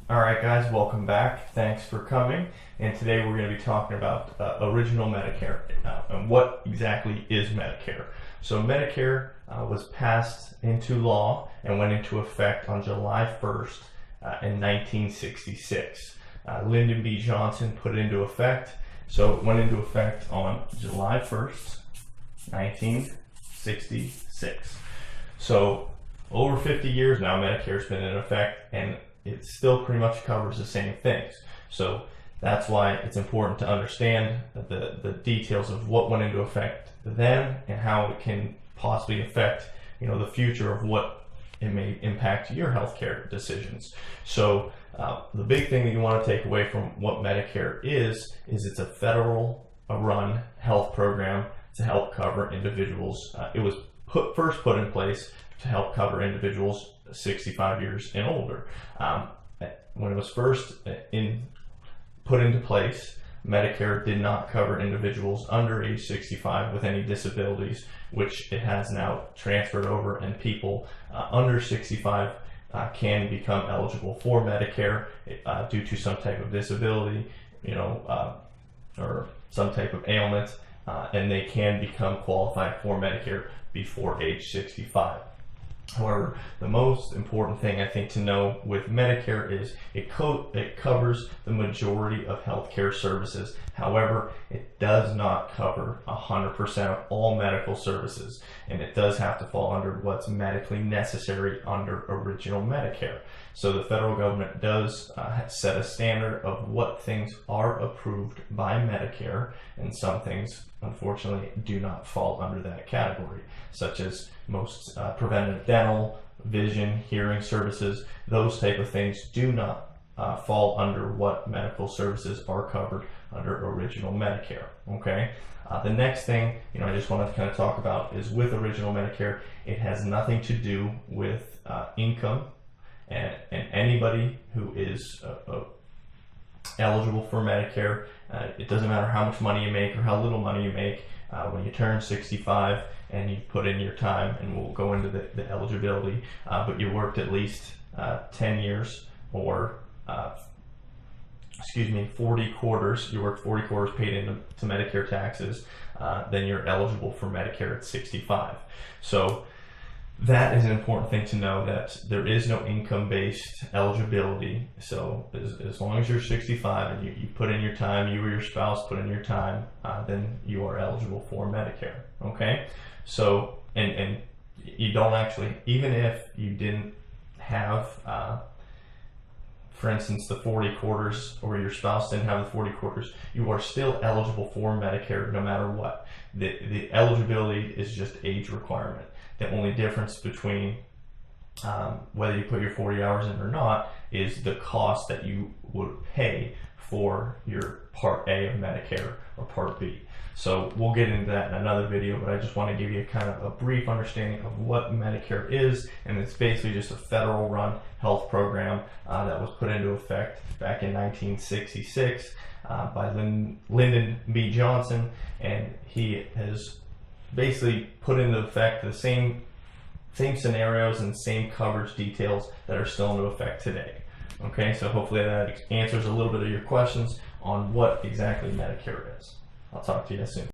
Alright guys, welcome back. Thanks for coming. And today we're going to be talking about original Medicare and what exactly is Medicare. So Medicare was passed into law and went into effect on July 1st in 1966. Lyndon B. Johnson put it into effect. So it went into effect on July 1st, 1966. So over 50 years now Medicare's been in effect, and it still pretty much covers the same things. So that's why it's important to understand the details of what went into effect then and how it can possibly affect the future of what it may impact your healthcare decisions. So the big thing that you want to take away from what Medicare is it's a federal run health program to help cover individuals. It was first put in place to help cover individuals 65 years and older. When it was first put into place, Medicare did not cover individuals under age 65 with any disabilities, which it has now transferred over, and people under 65 can become eligible for Medicare due to some type of disability, or some type of ailment, and they can become qualified for Medicare before age 65. However, the most important thing I think to know with Medicare is it covers the majority of healthcare services. However, it does not cover 100% of all medical services, and it does have to fall under what's medically necessary under original Medicare. So the federal government does set a standard of what things are approved by Medicare, and some things unfortunately do not fall under that category, such as most preventative dental, vision, hearing services. Those type of things do not fall under what medical services are covered under original Medicare. Okay. The next thing I just want to kind of talk about is with original Medicare, it has nothing to do with income, and anybody who is eligible for Medicare, it doesn't matter how much money you make or how little money you make. When you turn 65 and you put in your time, and we'll go into the eligibility, but you worked at least 10 years or 40 quarters, you worked 40 quarters, paid into Medicare taxes, then you're eligible for Medicare at 65. So that is an important thing to know, that there is no income-based eligibility. So as long as you're 65 and you put in your time, you or your spouse put in your time, then you are eligible for Medicare. Okay? So, and you don't actually, even if you didn't have, for instance, the 40 quarters, or your spouse didn't have the 40 quarters, you are still eligible for Medicare no matter what. The eligibility is just age requirement. The only difference between whether you put your 40 hours in or not is the cost that you would pay for your Part A of Medicare or Part B. So we'll get into that in another video, but I just want to give you kind of a brief understanding of what Medicare is, and it's basically just a federal run health program that was put into effect back in 1966 by Lyndon B. Johnson, and he has basically put into effect the same scenarios and same coverage details that are still into effect today. Okay, so hopefully that answers a little bit of your questions on what exactly Medicare is. I'll talk to you soon.